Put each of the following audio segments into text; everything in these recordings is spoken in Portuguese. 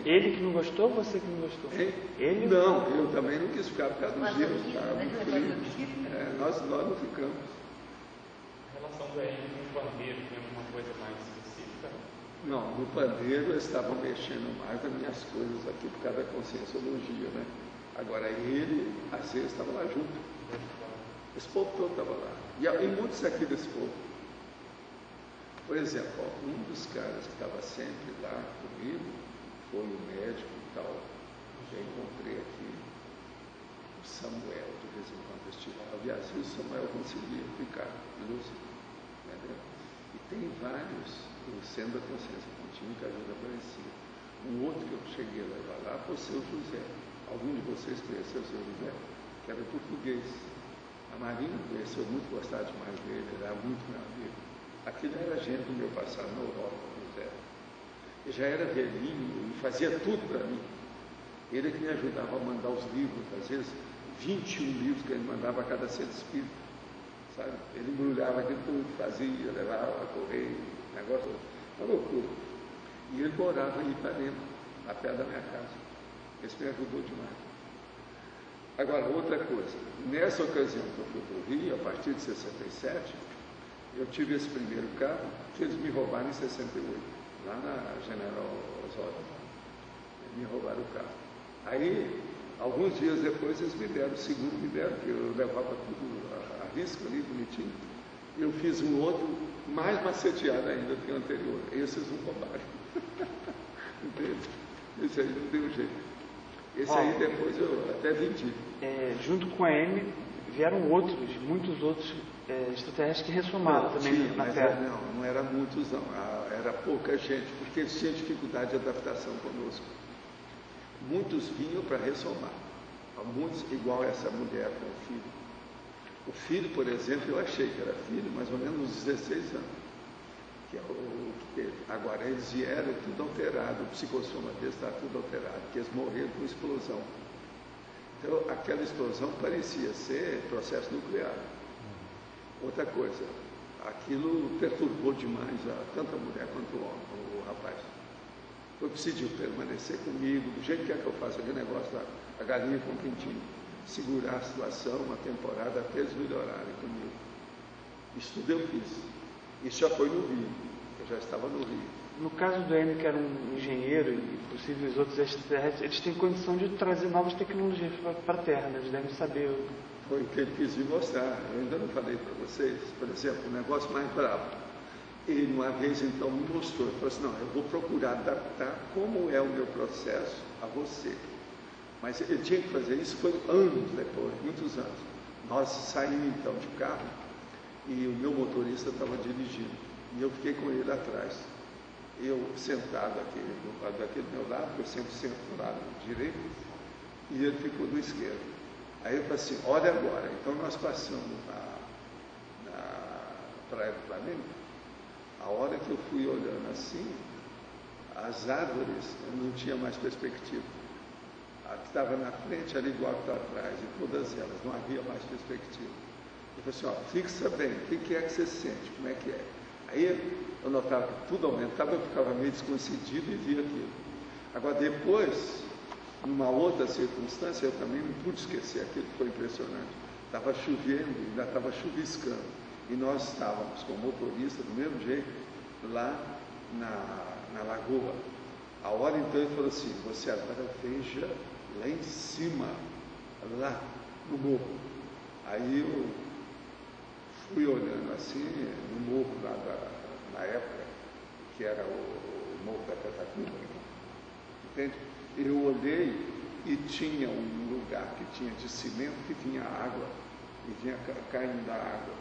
Ele que não gostou ou você que não gostou? Hein? Ele? Não, eu também não quis ficar por causa dos gelo. Nós não ficamos. A relação do Hélio com o pandeiro tem alguma coisa mais específica? Não, no pandeiro eles estavam mexendo mais nas minhas coisas aqui por causa da conscienciologia, né? Agora ele, às vezes, estava lá junto. Esse povo todo estava lá. E muitos aqui desse povo. Por exemplo, ó, um dos caras que estava sempre lá comigo foi o médico e tal. Já encontrei aqui o Samuel, de vez em quando estivava. Aliás, o Samuel conseguia ficar lúcido. Entendeu? E tem vários, o Centro da Consciência Contínua, que ajuda a aparecer. Um outro que eu cheguei a levar lá foi o seu José. Algum de vocês conheceu o seu José? Que era português. A Marina conheceu muito, gostava demais dele, era muito meu amigo. Aquilo era gente do meu passado na Europa, José. Ele já era velhinho e fazia tudo para mim. Ele é que me ajudava a mandar os livros, às vezes 21 livros que ele mandava a cada centro espírita, sabe? Ele embrulhava aquilo tudo, fazia, levava, correio, negócio, uma loucura. E ele morava em Ipanema, a pé da minha casa. Isso me ajudou demais. Agora, outra coisa, nessa ocasião que eu fui para o Rio, a partir de 67, eu tive esse primeiro carro, que eles me roubaram em 68, lá na General Osório. Me roubaram o carro. Aí, alguns dias depois, eles me deram, o segundo me deram, que eu levava tudo a risco ali, bonitinho. Eu fiz um outro mais maceteado ainda do que o anterior. Esses não roubaram. Entende? Esse aí não deu jeito. Esse aí depois eu até vendi. Junto com a M, vieram outros, muitos outros extraterrestres que ressomaram também na Terra. Não era muitos não, era pouca gente, porque eles tinham dificuldade de adaptação conosco. Muitos vinham para ressomar, muitos igual essa mulher com o filho. O filho, por exemplo, eu achei que era filho, mais ou menos uns 16 anos, que é o que teve. Agora, eles vieram tudo alterado, o psicossoma deles está tudo alterado, porque eles morreram com explosão. Então, aquela explosão parecia ser processo nuclear. Outra coisa, aquilo perturbou demais tanto a mulher quanto o homem, o rapaz. Foi decidiu permanecer comigo, do jeito que é que eu faço aquele negócio da galinha com pintinho, segurar a situação uma temporada até eles melhorarem comigo. Isso tudo eu fiz. Isso já foi no Rio, eu já estava no Rio. No caso do M, que era um engenheiro e possíveis outros extraterrestres, eles têm condição de trazer novas tecnologias para a Terra, né? Eles devem saber. Foi o que ele quis me mostrar. Eu ainda não falei para vocês. Por exemplo, o negócio mais bravo. Ele, uma vez, então, me mostrou. Ele falou assim, não, eu vou procurar adaptar como é o meu processo a você. Mas ele tinha que fazer isso, foi anos depois, muitos anos. Nós saímos, então, de carro e o meu motorista estava dirigindo. E eu fiquei com ele atrás. Eu sentado aqui, daquele meu lado, eu sempre sento do lado direito, e ele ficou do esquerdo. Aí eu falei assim, olha agora, então nós passamos na Praia do Flamengo, a hora que eu fui olhando assim, as árvores não tinha mais perspectiva. A que estava na frente era igual a que estava atrás, e todas elas, não havia mais perspectiva. Eu falei assim, ó, fixa bem, o que é que você sente, como é que é? Aí eu notava que tudo aumentava, eu ficava meio desconcedido e via aquilo. Agora depois, numa outra circunstância, eu também não pude esquecer aquilo que foi impressionante. Estava chovendo, ainda estava chuviscando. E nós estávamos com o motorista, do mesmo jeito, lá na lagoa. A hora então ele falou assim, você agora veja lá em cima, lá no morro. Aí eu fui olhando assim, no morro lá na época, que era o Morro da Catacuba, entende? Eu olhei e tinha um lugar que tinha de cimento, que vinha água, e vinha caindo da água,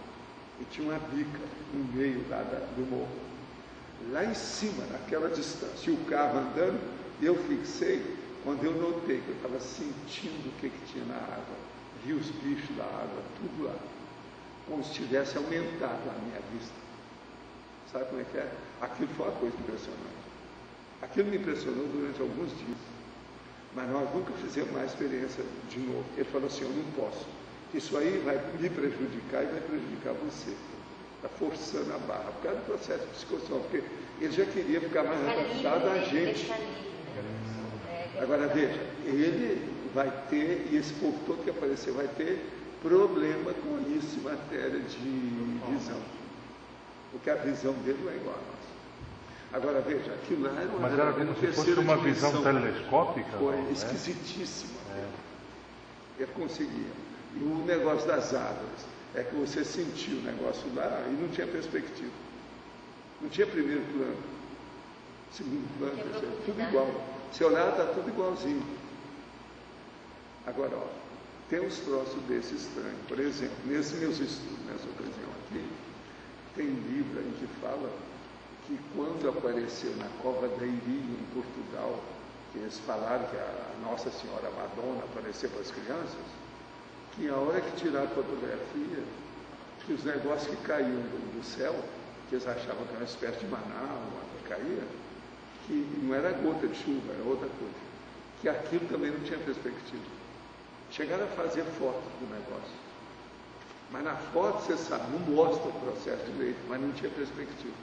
e tinha uma bica no meio lá do morro. Lá em cima, naquela distância, e o carro andando, eu fixei, quando eu notei que eu estava sentindo o que tinha na água, vi os bichos da água, tudo lá, como se tivesse aumentado a minha vista. Sabe como é que é? Aquilo foi uma coisa impressionante. Aquilo me impressionou durante alguns dias. Mas nós nunca fizemos mais experiência de novo. Ele falou assim, eu não posso. Isso aí vai me prejudicar e vai prejudicar você. Está forçando a barra. Por causa do processo psicossocial, porque ele já queria ficar mais adaptado a gente. Agora veja, ele vai ter, e esse povo todo que aparecer vai ter problema com isso em matéria de visão. Porque a visão dele não é igual a nossa. Agora veja, aquilo lá era uma Mas era como se fosse uma visão telescópica? Foi esquisitíssima. Ele conseguia. E o negócio das árvores é que você sentia o negócio lá e não tinha perspectiva. Não tinha primeiro plano, segundo plano, terceiro, tudo igual. Se olhar, está tudo igualzinho. Agora, ó, tem uns troços desses estranhos. Por exemplo, nesses meus estudos, nessa ocasião aqui, tem livro aí que fala que quando apareceu na Cova da Iria, em Portugal, que eles falaram que a Nossa Senhora Madonna apareceu para as crianças, que a hora que tiraram a fotografia, que os negócios que caíam do céu, que eles achavam que era uma espécie de maná, uma que caía, que não era gota de chuva, era outra coisa, que aquilo também não tinha perspectiva. Chegaram a fazer foto do negócio. Mas na foto, você sabe, não mostra o processo de leite, mas não tinha perspectiva.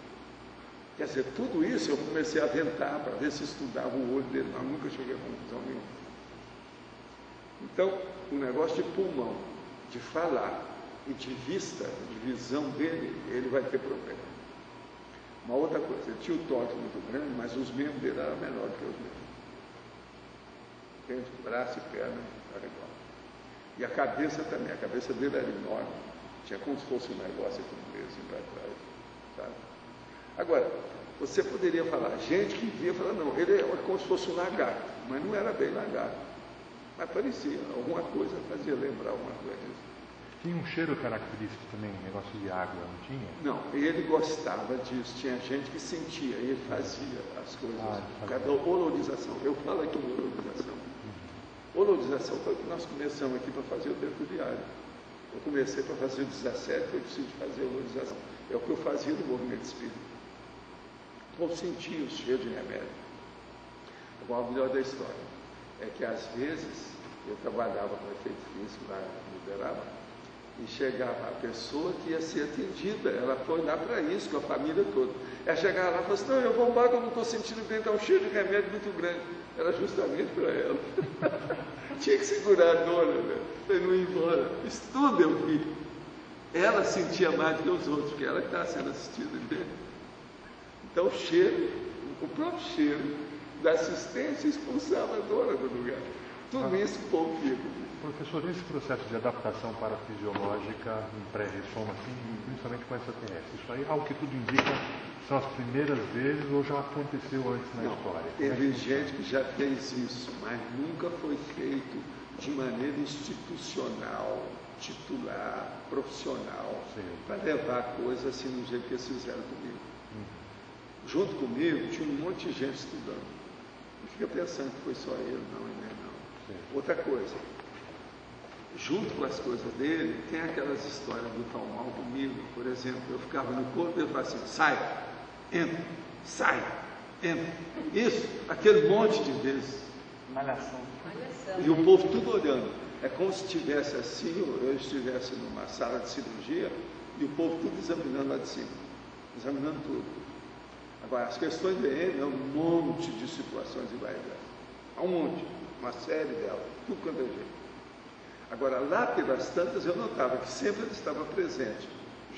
Quer dizer, tudo isso eu comecei a aventar para ver se estudava o olho dele, mas nunca cheguei a conclusão nenhuma. Então, o negócio de pulmão, de falar e de vista, de visão dele, ele vai ter problema. Uma outra coisa, ele tinha o tórax muito grande, mas os membros dele eram menores que os meus. Entende? Braço e perna era igual. E a cabeça também, a cabeça dele era enorme, tinha como se fosse um negócio aqui no meio, assim, para trás, sabe? Agora, você poderia falar, gente que via, falar, não, ele é como se fosse um lagarto, mas não era bem lagarto, mas parecia, alguma coisa fazia lembrar alguma coisa disso. Tinha um cheiro característico também, negócio de água, não tinha? Não, ele gostava disso, tinha gente que sentia, ele fazia as coisas, por causa da olorização. Eu falo aqui de olorização. Olorização foi o que nós começamos aqui para fazer o tempo diário. Eu comecei para fazer o 17, eu preciso fazer olorização. É o que eu fazia no movimento espírita. Eu sentia o cheiro de remédio. Agora, o melhor da história é que às vezes eu trabalhava com efeito físico lá no Uberaba, e chegava a pessoa que ia ser atendida, ela foi lá para isso, com a família toda. Ela chegava lá e falou assim, não, eu vou embora que eu não estou sentindo bem, está um cheiro de remédio muito grande. Era justamente para ela. Tinha que segurar a dona, né? Para não ir embora. Isso tudo eu vi. Ela sentia mais do que os outros, porque ela que estava sendo assistida dele. Então o cheiro, o próprio cheiro da assistência expulsava a dona do lugar. Tudo isso o povo vivo. Professor, esse processo de adaptação parafisiológica em pré-ressom, assim, principalmente com extraterrestre, isso aí, ao que tudo indica, são as primeiras vezes ou já aconteceu antes na história? Teve gente que já fez isso, mas nunca foi feito de maneira institucional, titular, profissional, para levar a coisa assim do jeito que eles fizeram comigo. Junto comigo tinha um monte de gente estudando. Não fica pensando que foi só ele, não, não. Outra coisa, junto com as coisas dele, tem aquelas histórias do tal mal comigo. Por exemplo, eu ficava no corpo e ele falava assim, sai, entra, sai, entra. Isso, aquele monte de vezes. Malhação. E o povo tudo olhando. É como se estivesse assim, eu estivesse numa sala de cirurgia e o povo tudo examinando lá de cima. Examinando tudo. Agora, as questões de ele é um monte de situações e vai dar. Há um monte, uma série delas, tudo quanto é jeito. Agora, lá pelas tantas, eu notava que sempre ele estava presente,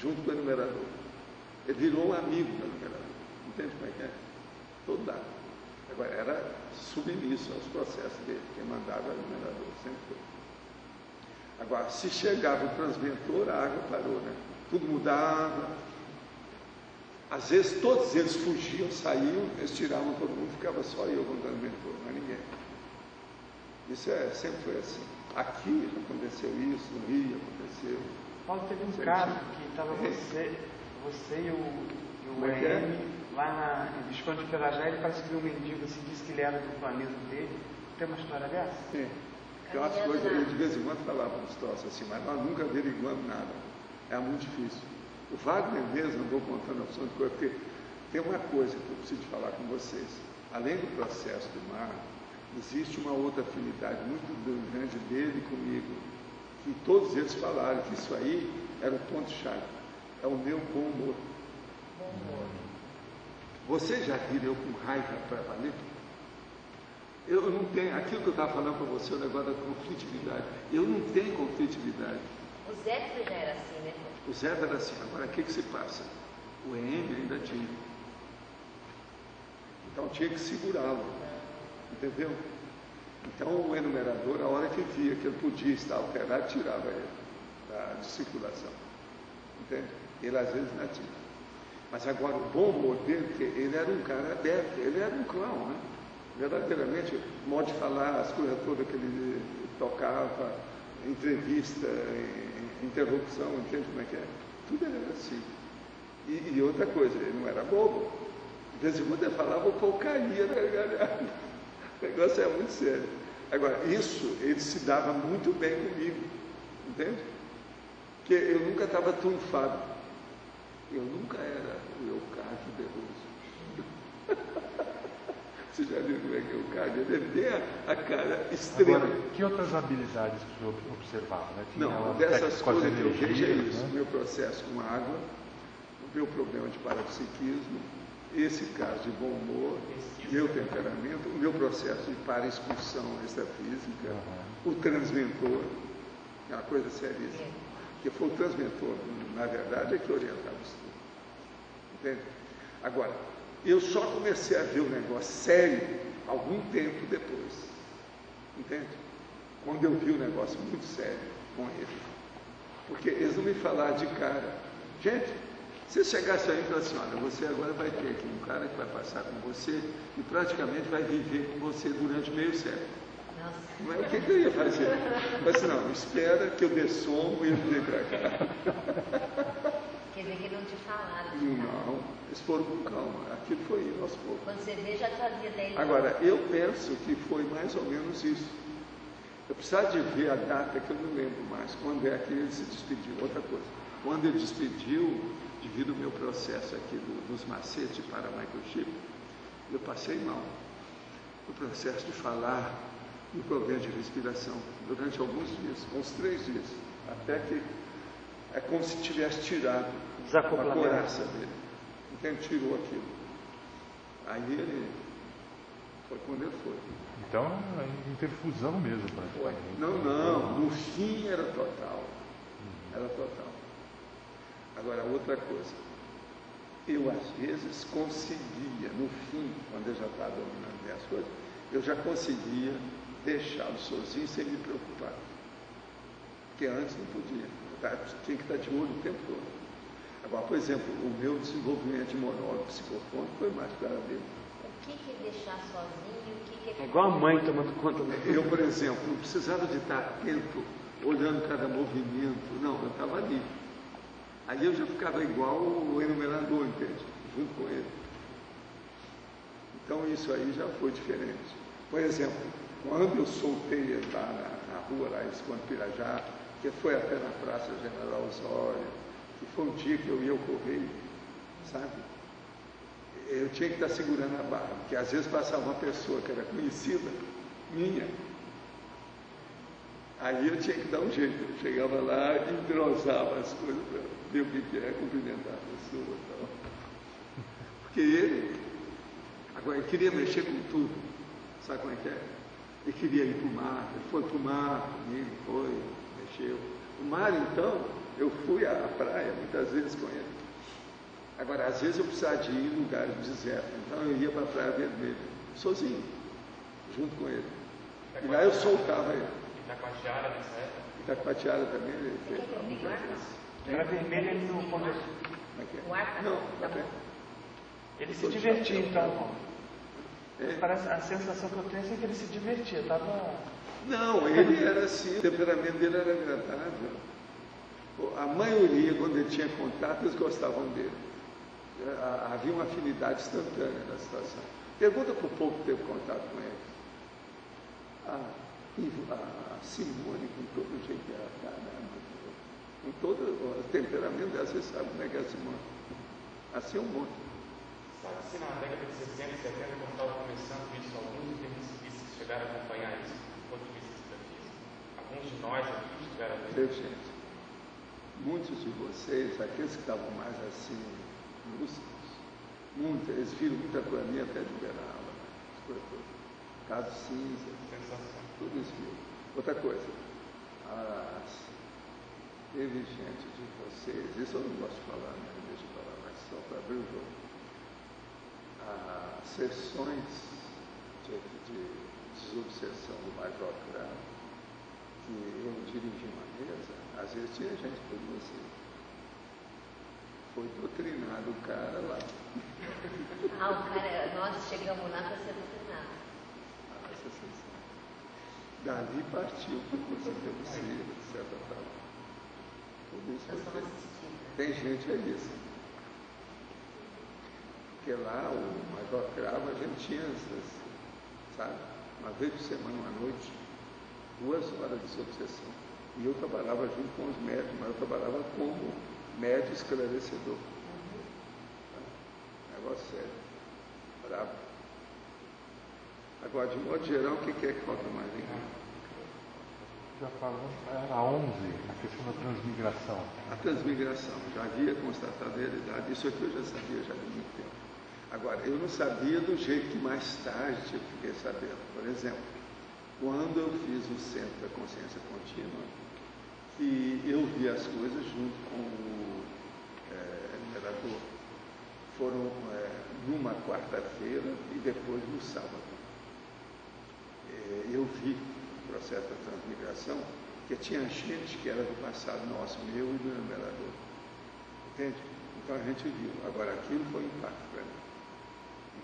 junto com o enumerador. Ele virou um amigo do enumerador. Entende como é que é? Todo dado. Agora, era submisso aos processos dele. Quem mandava era o enumerador, sempre foi. Agora, se chegava o transventor, a água parou, né? Tudo mudava. Às vezes, todos eles fugiam, saíam, eles tiravam todo mundo, ficava só eu com o transventor, não é ninguém. Isso sempre foi assim. Aqui aconteceu isso, no Rio aconteceu. Paulo, teve um caso que estava você e o EM lá na Visconde de Pirajá, ele parece que viu um mendigo assim, disse que ele era do planeta dele. Tem uma história dessa? Sim. Tem umas coisas, eu de vez em quando falava uns troços assim, mas nós nunca averiguamos nada. É muito difícil. O Wagner mesmo, não vou contando a opção de coisa, porque tem uma coisa que eu preciso falar com vocês. Além do processo do mar, existe uma outra afinidade muito grande dele comigo, que todos eles falaram que isso aí era o ponto-chave, é o meu bom humor. Vocês já viram eu com raiva para valer? Eu não tenho, aquilo que eu estava falando para você, o negócio da conflitividade. Eu não tenho conflitividade. O Zé já era assim, né? O Zé era assim. Agora, o que se passa? O EM ainda tinha. Então tinha que segurá-lo. Entendeu? Então o enumerador, a hora que via que ele podia estar alterado, tirava ele de circulação. Entende? Ele às vezes não tinha. Mas agora o bom humor dele, porque ele era um cara aberto, ele era um clown, né? Verdadeiramente, o modo de falar, as coisas todas que ele tocava, entrevista, interrupção, entende como é que é? Tudo era assim. E outra coisa, ele não era bobo. De vez em quando ele falava, o pau caía na gargalhada. O negócio é muito sério. Agora, isso, ele se dava muito bem comigo, entende? Porque eu nunca estava trunfado. Eu nunca era o Leocádio de Roso. Você já viu como é que é o Leocádio? Ele é bem a cara extrema. Agora, que outras habilidades que o senhor observava? Né? Não, dessas coisas que eu vejo é isso. Né? Meu processo com água, o meu problema de parapsiquismo, esse caso de bom humor, meu temperamento, o meu processo de para-expulsão extrafísica, o transmentor, é uma coisa seríssima. Porque foi o transmentor, na verdade, é que orientava isso tudo. Entende? Agora, eu só comecei a ver o negócio sério algum tempo depois. Entende? Quando eu vi o negócio muito sério com ele. Porque eles não me falaram de cara. Gente, se chegasse aí e falasse assim, olha, você agora vai ter aqui um cara que vai passar com você e praticamente vai viver com você durante meio século. Mas o que eu ia fazer? Eu falei assim, não, espera que eu dê somo e ele vem para cá. Quer dizer que não te falaram. Não, eles foram com calma. Aquilo foi indo aos poucos. Quando você vê, já fazia 10 anos. Agora, eu penso que foi mais ou menos isso. Eu precisava de ver a data que eu não lembro mais, quando é que ele se despediu. Outra coisa, quando ele despediu, devido ao meu processo aqui dos macetes para microchip, eu passei mal. O processo de falar no problema de respiração, durante alguns dias, uns 3 dias, até que é como se tivesse tirado a couraça dele. Então tirou aquilo. Aí ele foi quando ele foi. Então, interfusão mesmo, praticamente. Não, no fim era total. Era total. Agora, outra coisa. Eu, às vezes, conseguia, no fim, quando eu já estava dominando bem as coisas, eu já conseguia deixá-lo sozinho sem me preocupar. Porque antes não podia. Tinha que estar de olho o tempo todo. Agora, por exemplo, o meu desenvolvimento de monólogo psicofônico foi mais claro dele. O que é deixar sozinho? O que é... É igual a mãe tomando conta do Eu, por exemplo, não precisava de estar atento, olhando cada movimento. Não, eu estava ali. Aí eu já ficava igual o enumerador, entende? Junto com ele. Então isso aí já foi diferente. Por exemplo, quando eu soltei ele lá na rua, lá em Esconde Pirajá, que foi até na Praça General Osório, que foi um dia que eu ia ao correio, sabe? Eu tinha que estar segurando a barra, porque às vezes passava uma pessoa que era conhecida, minha. Aí eu tinha que dar um jeito, eu chegava lá e entrosava as coisas para ver o que é, cumprimentar a pessoa e tal. Porque ele, agora, ele queria mexer com tudo, sabe como é que é? Ele queria ir para o mar, ele foi para o mar comigo, foi, mexeu. O mar, então, eu fui à praia muitas vezes com ele. Agora, às vezes eu precisava de ir em lugares desertos, então eu ia para a Praia Vermelha, sozinho, junto com ele. E lá eu soltava ele. Itacoatiara nessa época? Itacoatiara também ele fez. Praia Vermelha ele não pode. Como é que é? O ar Não, tá bem. Ele se divertia então. Parece, a sensação que eu tenho é que ele se divertia, tava. Não, ele era assim, o temperamento dele era agradável. A maioria, quando ele tinha contato, eles gostavam dele. Havia uma afinidade instantânea na situação. Pergunta para o povo que teve contato com ele. A Simone, com todo o jeito que ela está, com todo o temperamento dela, você sabe como é que é a Simone. Assim é um monte. Sabe se na década de 60 e 70, quando estava começando isso, alguns intermissivistas chegaram a acompanhar isso do ponto de vista extrafísico? Alguns de nós aqui estiveram a ver? Gente, muitos de vocês, aqueles que estavam mais assim, lúcidos, eles viram muita coisa minha até de ver a aula, as coisas todas. Caso cinza, Sensação. tudo isso. Outra coisa, teve gente de vocês, isso eu não gosto de falar, né? Deixa eu falar, mas só para abrir o jogo. As sessões de desobsessão do Major Cravo, que eu dirigi uma mesa, às vezes tinha gente por você. Foi doutrinado o cara lá. Nós chegamos lá para ser doutrinados. Essa sessão. Dali partiu para o curso de medicina, etc. Tudo isso Nós foi somos feito. assistidos. Tem gente aí, assim. Porque lá, o Major Cravo, a gente tinha essas, sabe? Uma vez por semana, uma noite, 2 horas de desobsessão. E eu trabalhava junto com os médicos, mas eu trabalhava como médico esclarecedor. Negócio sério. Bravo. Agora, de modo geral, o que é que falta mais aí? Já falamos, a 11, a questão da transmigração. A transmigração, já havia constatado a realidade, isso aqui eu já sabia já há muito tempo. Agora, eu não sabia do jeito que mais tarde eu fiquei sabendo. Por exemplo, quando eu fiz o Centro da Consciência Contínua, que eu vi as coisas junto com o enumerador. Foram numa quarta-feira e depois no sábado. Eu vi o processo da transmigração, porque tinha gente que era do passado nosso, meu e do enumerador. Entende? Então a gente viu. Agora, aquilo foi um impacto para mim.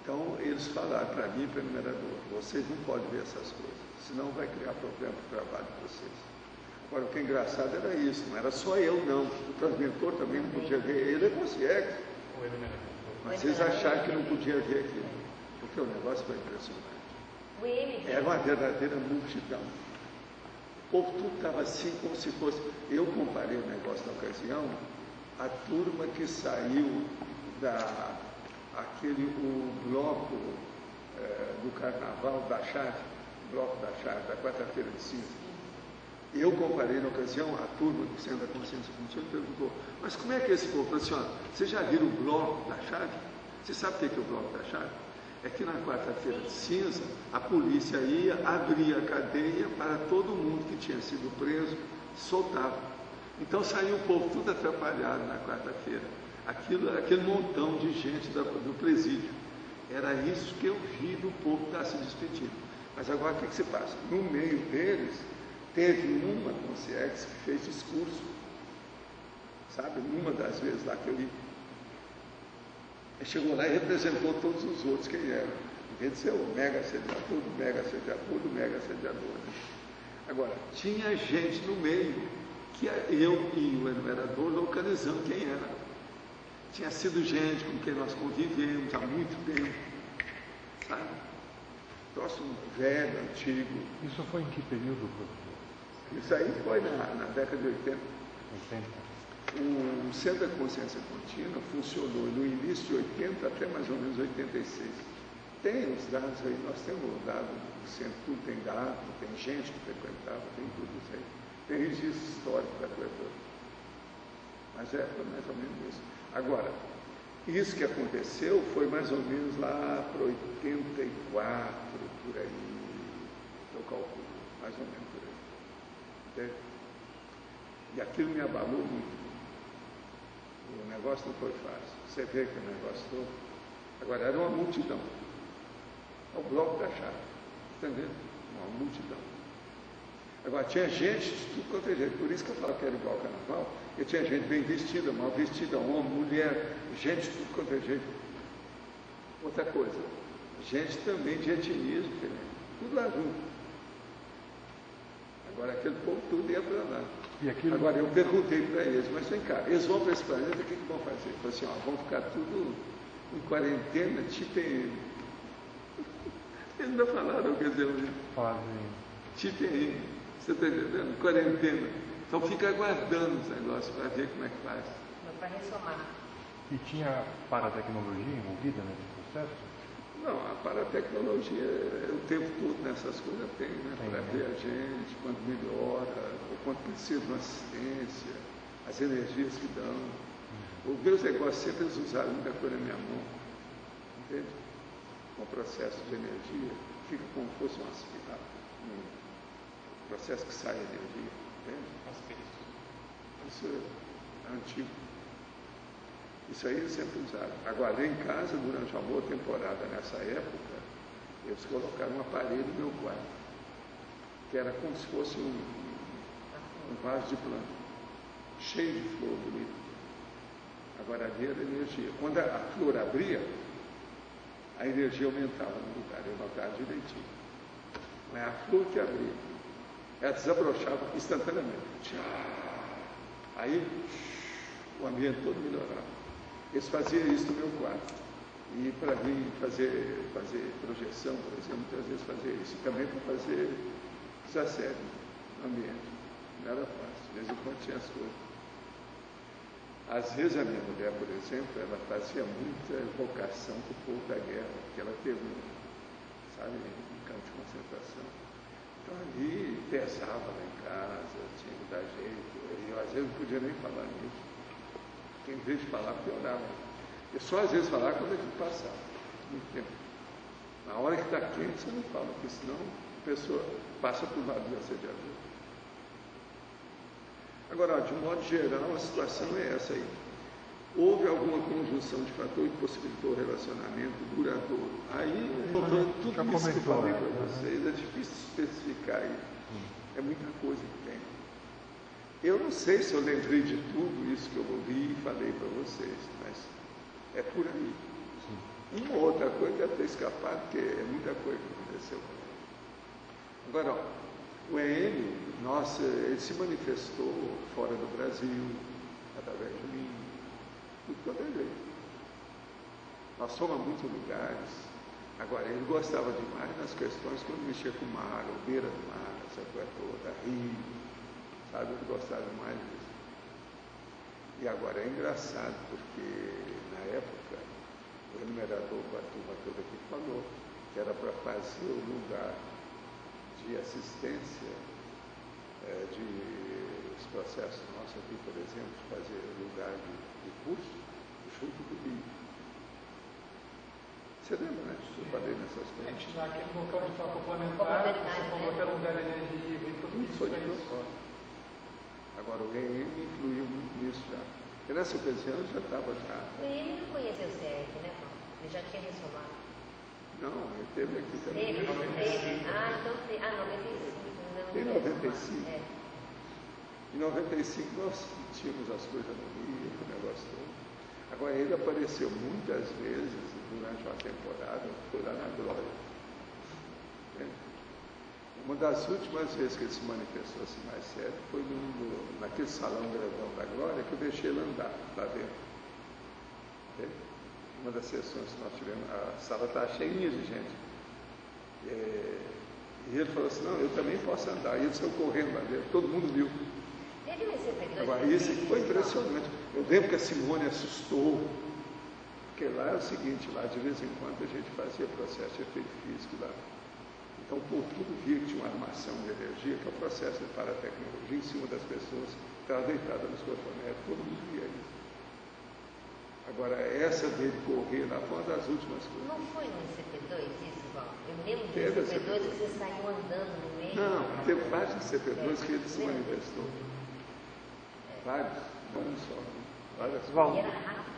Então, eles falaram para mim e para o enumerador: vocês não podem ver essas coisas, senão vai criar problema para o trabalho de vocês. Agora, o que é engraçado era isso, não era só eu, não. O transmentor também não podia ver. Ele é consciente. Mas vocês acharam que não podia ver aquilo, porque o negócio foi impressionante. Era uma verdadeira multidão. O povo tudo estava assim, como se fosse... Eu comparei o negócio na ocasião, a turma que saiu o bloco do carnaval da chave, bloco da chave, da quarta-feira de cinza. Eu comparei na ocasião, a turma do Centro da Consciência Contínua perguntou: mas como é que é esse povo? Eu falei assim: ó, vocês já viram o bloco da chave? Você sabe o que é o bloco da chave? É que na quarta-feira de cinza, a polícia ia, abria a cadeia para todo mundo que tinha sido preso, soltava. Então saiu o povo tudo atrapalhado na quarta-feira. Aquele montão de gente do presídio. Era isso que eu vi do povo estar se despedindo. Mas agora o que se passa? No meio deles, teve uma consciência que fez discurso, sabe, numa das vezes lá que eu li. Ele chegou lá e representou todos os outros quem eram. Em vez de ser o mega assediador, do mega assediador, do mega assediador. Agora, tinha gente no meio que eu e o enumerador localizamos quem era. Tinha sido gente com quem nós convivemos há muito tempo, sabe? Próximo, velho, antigo. Isso foi em que período, professor? Isso aí foi na década de 80. 80. O Centro da Consciência Contínua funcionou no início de 80 até mais ou menos 86. Tem os dados aí, nós temos o dado do centro, tudo tem dado, tem gente que frequentava, tem tudo isso aí. Tem registro histórico da coisa toda. Mas foi mais ou menos isso. Agora, isso que aconteceu foi mais ou menos lá para 84, por aí, eu calculo, mais ou menos por aí. Entende? E aquilo me abalou muito. O negócio não foi fácil. Você vê que o negócio todo. Agora, era uma multidão. É o bloco da chave. Entendeu? Uma multidão. Agora, tinha gente de tudo quanto é jeito. Por isso que eu falo que era igual ao carnaval. Porque tinha gente bem vestida, mal vestida, homem, mulher, gente de tudo quanto é jeito. Outra coisa, gente também de etnias diferentes. Tudo lá junto. Agora, aquele povo tudo ia para lá. Agora, eu perguntei para eles: mas vem cá, eles vão para esse planeta, o que vão fazer? Eu falei assim: ó, vão ficar tudo em quarentena, TPM. Eles não falaram, quer dizer, TPM, você está entendendo? Quarentena. Então fica aguardando os negócios para ver como é que faz. Para ressomar. E tinha paratecnologia envolvida nesse processo? Não, a paratecnologia, o tempo todo nessas coisas tem, né? Para ver a gente, quando melhora, ou quando precisa de uma assistência, as energias que dão. O meus negócios sempre eles usaram muita coisa na minha mão, entende? Com o processo de energia, fica como se fosse um processo que sai energia, entende? Isso é antigo. Isso aí eles sempre usaram. Agora, em casa, durante uma boa temporada nessa época, eles colocaram um aparelho no meu quarto, que era como se fosse um vaso de planta, cheio de flor bonita. Agora ali era energia. Quando a flor abria, a energia aumentava no lugar, eu notava direitinho. Mas a flor que abria, ela desabrochava instantaneamente. Aí o ambiente todo melhorava. Eles faziam isso no meu quarto. E para mim fazer projeção, por exemplo, muitas vezes fazia isso. E também para fazer desassédio no ambiente. Não era fácil, de vez em quando tinha as coisas. Às vezes a minha mulher, por exemplo, ela fazia muita evocação para o povo da guerra, porque ela teve um campo de concentração. Então ali pesava lá em casa, tinha que dar jeito. E eu às vezes não podia nem falar nisso. Porque em vez de falar, piorava. Eu só às vezes falar quando a gente passava. Muito tempo. Na hora que está quente, você não fala, porque senão a pessoa passa por lado do assediador. Agora, de um modo geral, a situação é essa aí. Houve alguma conjunção de fator que possibilitou o relacionamento duradouro. Aí, tudo isso que eu falei para vocês, é difícil especificar isso. É muita coisa que tem. Eu não sei se eu lembrei de tudo isso que eu ouvi e falei para vocês, mas é por aí. Uma ou outra coisa deve ter escapado, porque é muita coisa que aconteceu. Agora, o EM, nossa, ele se manifestou fora do Brasil, através de mim, tudo quanto é jeito. Nós fomos a muitos lugares. Agora, ele gostava demais das questões quando mexia com o mar, ou beira do mar, essa coisa toda, rio, sabe? Ele gostava mais disso. E agora é engraçado, porque na época, o enumerador com a turma toda aqui falou que era para fazer o lugar de assistência de os processos nossos aqui, por exemplo, de fazer lugar de curso junto do Rio. Você lembra, né? Eu falei nessas coisas. A gente dá aquele local de forma complementar, você falou que era um lugar de energia, e tudo isso Foi de é isso. propósito. Agora o EM influiu muito nisso já. Porque nessa ocasião já estava já. Ele não conheceu o CF, né, Paulo? Ele já tinha ressomado. Não, ele teve aqui também. Teve. Então tem. 95. Tem 95. É. Em 95 nós tínhamos as coisas no Rio, o negócio todo. Agora ele apareceu muitas vezes durante uma temporada, foi lá na Glória. Uma das últimas vezes que ele se manifestou assim mais sério foi naquele salão grandão da Glória, que eu deixei ele andar lá dentro. Uma das sessões que nós tivemos, a sala estava cheinha de gente. E ele falou assim, não, eu também posso andar. E ele saiu correndo lá dentro, todo mundo viu. Teve um ICP2. Agora, isso foi impressionante. Eu lembro que a Simone assustou, porque lá é o seguinte, lá de vez em quando a gente fazia processo de efeito físico lá. Então, por tudo via que tinha uma armação de energia, que é o processo de paratecnologia em cima das pessoas, estava deitada nos cotonetes, todo mundo via isso. Agora, essa dele correr lá foi uma das últimas coisas. Não foi no ICP2 isso, Val? Eu lembro do Teve ICP2 que você saiu andando no meio. Não, teve vários ICP2 que ele se manifestou. Vários, não um só. Várias Val, E era rápido.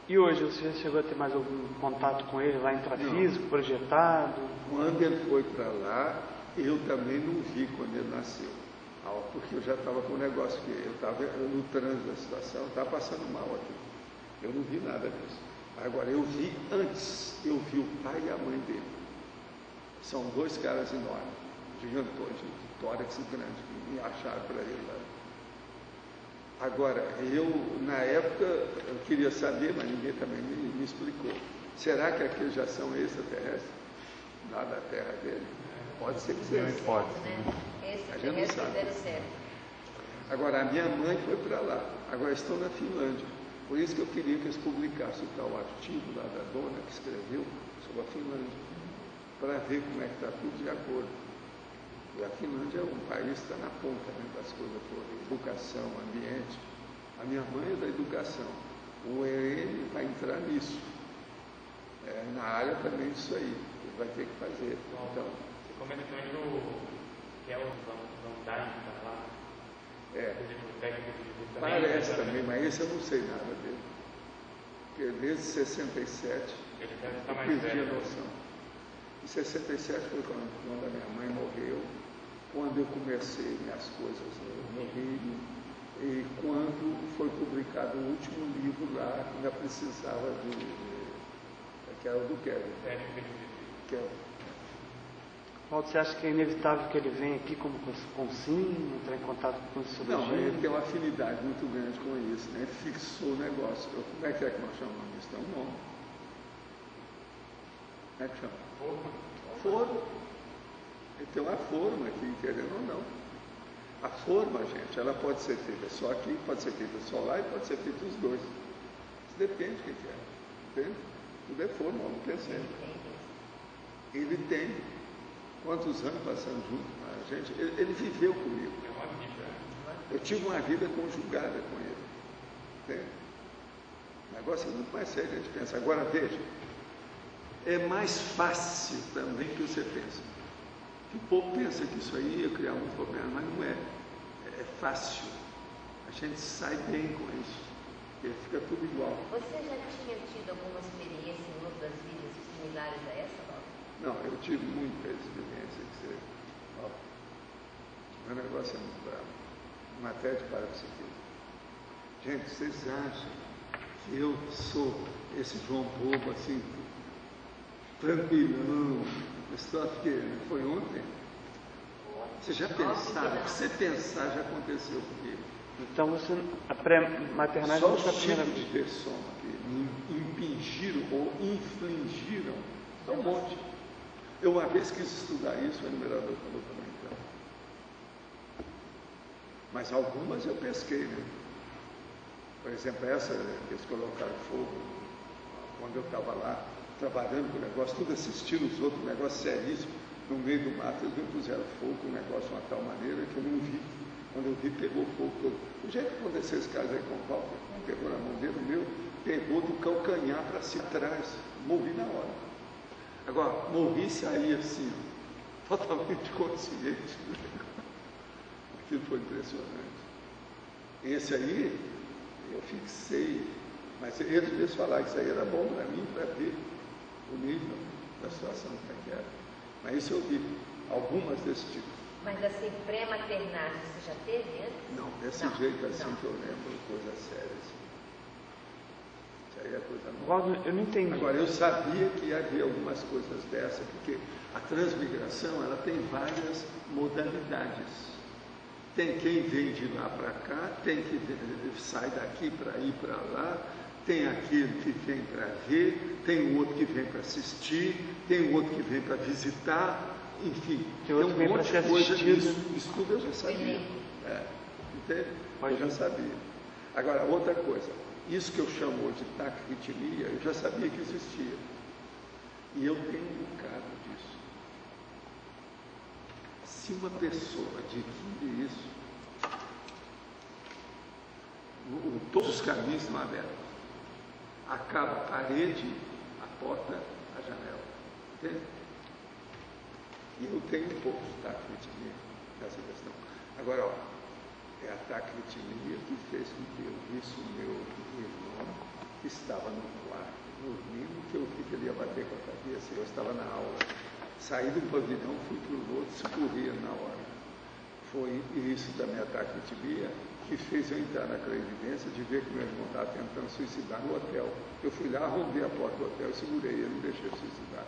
e hoje você já chegou a ter mais algum contato com ele lá intrafísico, projetado? Quando ele foi para lá, eu também não vi quando ele nasceu. Porque eu já estava com um negócio que eu estava no trânsito da situação, eu estava passando mal aqui. Eu não vi nada disso. Agora, eu vi antes, eu vi o pai e a mãe dele. São dois caras enormes, gigantões, de tórax grande, que me acharam para ele lá. Agora, eu, na época, eu queria saber, mas ninguém também me explicou. Será que aqueles já são extraterrestres? Lá da terra dele? Pode ser que seja. Pode. A gente não sabe. Agora, a minha mãe foi para lá. Agora estão na Finlândia. Por isso que eu queria que eles publicassem o tal artigo lá da dona que escreveu sobre a Finlândia, para ver como é que está tudo de acordo. E a Finlândia é um país que está na ponta, né, das coisas todas, educação, ambiente. A minha mãe é da educação. O EM vai entrar nisso. na área também disso aí, ele vai ter que fazer. Então, você comenta também que é o Van Dyke lá. Parece também, mas esse eu não sei nada dele. Porque desde 67 ele deve estar eu mais perdi velho. a noção. Em 67 foi quando a minha mãe morreu, quando eu comecei minhas coisas no Rio, e quando foi publicado o último livro lá, que ainda precisava que era o do Kevin. Walter, você acha que é inevitável que ele venha aqui como consim, entrar em contato com o Não, ele tem uma afinidade muito grande com isso, né? Fixou o negócio. Como é que nós chamamos isso? Tem um nome. Como é que chama? Forma. Ele tem uma forma aqui, querendo ou não. A forma, gente, ela pode ser feita só aqui, pode ser feita só lá e pode ser feita os dois. Isso depende de quem quer. Entende? Tudo é forma, não percebe. Ele tem. Quantos anos passando junto com a gente? Ele viveu comigo. Eu tive uma vida conjugada com ele. Entende? O negócio é muito mais sério, a gente pensa. Agora veja, é mais fácil também que você pensa. O povo pensa que isso aí ia criar um problema, mas não é. É fácil. A gente sai bem com isso. Porque fica tudo igual. Você já tinha tido alguma experiência em outras vidas similares a essa, Walter? Não, eu tive muita experiência. O meu negócio é muito bravo. Uma até de parapsiquismo. Gente, vocês acham que eu sou esse João Bobo assim, tranquilão? Só que foi ontem. Você já pensaram? O que você pensar já aconteceu comigo. Então você, a pré-maternagem Só não foi a os primeira tipos vez. de pessoa que me impingiram ou infligiram é um monte. Eu uma vez quis estudar isso, o enumerador falou também. Então. Mas algumas eu pesquei, né? Por exemplo, essa que eles colocaram fogo, quando eu estava lá, trabalhando com o negócio, tudo assistindo os outros, um negócio seríssimo, no meio do mato, eles me puseram fogo, o negócio de uma tal maneira que eu não vi. Quando eu vi, pegou fogo todo. O jeito que aconteceu esse caso aí com o Walter, não pegou na mão dele, o meu pegou do calcanhar para cima atrás, morri na hora. Agora, morri e saí assim, totalmente consciente. Aquilo foi impressionante. Esse aí, eu fixei, mas eles mesmos falaram que isso aí era bom para mim, para ver o nível da situação que era. Mas isso eu vi, algumas desse tipo. Mas assim, pré-maternagem, você já teve antes? Não, desse jeito assim que eu lembro, coisa séria. Assim. Isso aí é coisa nova. Walter, eu não entendi. Agora, eu sabia que havia algumas coisas dessas, porque a transmigração ela tem várias modalidades. Tem quem vem de lá para cá, tem que sai daqui para ir para lá, tem aquele que vem para ver, tem o outro que vem para assistir, tem o outro que vem para visitar, enfim, tem um monte de coisa disso. Isso tudo eu já sabia. Entende? Eu já sabia. Agora, outra coisa, isso que eu chamo de taquiritmia, eu já sabia que existia. E eu tenho um bocado disso. Se uma pessoa adquire isso, todos os caminhos estão abertos. Acaba a parede, a porta, a janela. Entende? E eu tenho um pouco de taquiritmia nessa questão. Agora, ó, é a taquiritmia que fez com que eu visse o meu irmão que estava no quarto, dormindo, que eu vi que ele ia bater com a cabeça, eu estava na aula. Saí do pavilhão, fui para o outro, escorria na hora. Foi isso da minha taquiritmia que fez eu entrar naquela evidência de ver que meu irmão estava tentando suicidar no hotel. Eu fui lá, arrombei a porta do hotel e segurei ele, não deixei ele suicidar.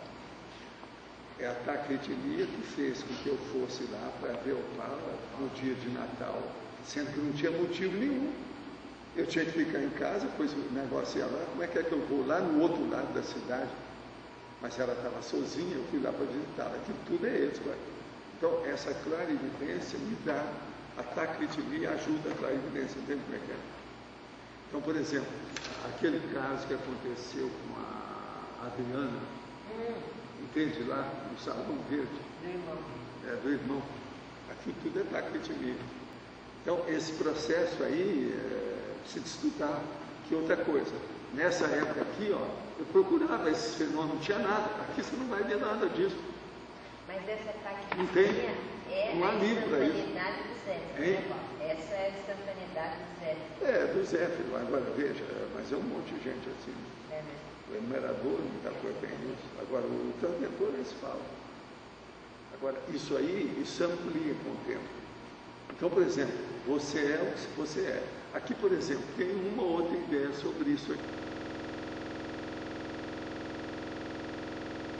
É a taquiritmia que fez com que eu fosse lá para ver o Papa no dia de Natal, sendo que não tinha motivo nenhum. Eu tinha que ficar em casa, pois o negócio ia lá, como é que eu vou lá no outro lado da cidade? Mas ela estava sozinha, eu fui lá para visitá-la. Aquilo tudo é isso, vai. Então, essa clarividência me dá, a taquiritmia ajuda a clarividência, entende como é que é? Então, por exemplo, aquele caso que aconteceu com a Adriana, entende lá, no Salão Verde, do irmão, aquilo tudo é taquiritmia. Então, esse processo aí precisa estudar. Que outra coisa, nessa época aqui, ó, Eu procurava esses fenômenos, não tinha nada. Aqui você não vai ver nada disso. Mas essa taquicardia Não tem. é Não há a livro para isso. instantaneidade do Zé. Hein? Essa é a instantaneidade do Zé. É, do Zéfiro. Agora, veja, mas é um monte de gente assim. É, né? O enumerador não está bem nisso. Agora, o transdentor eles falam. Agora, isso aí, isso amplia com o tempo. Então, por exemplo, você é o que você é. Aqui, por exemplo, tem uma outra ideia sobre isso aqui.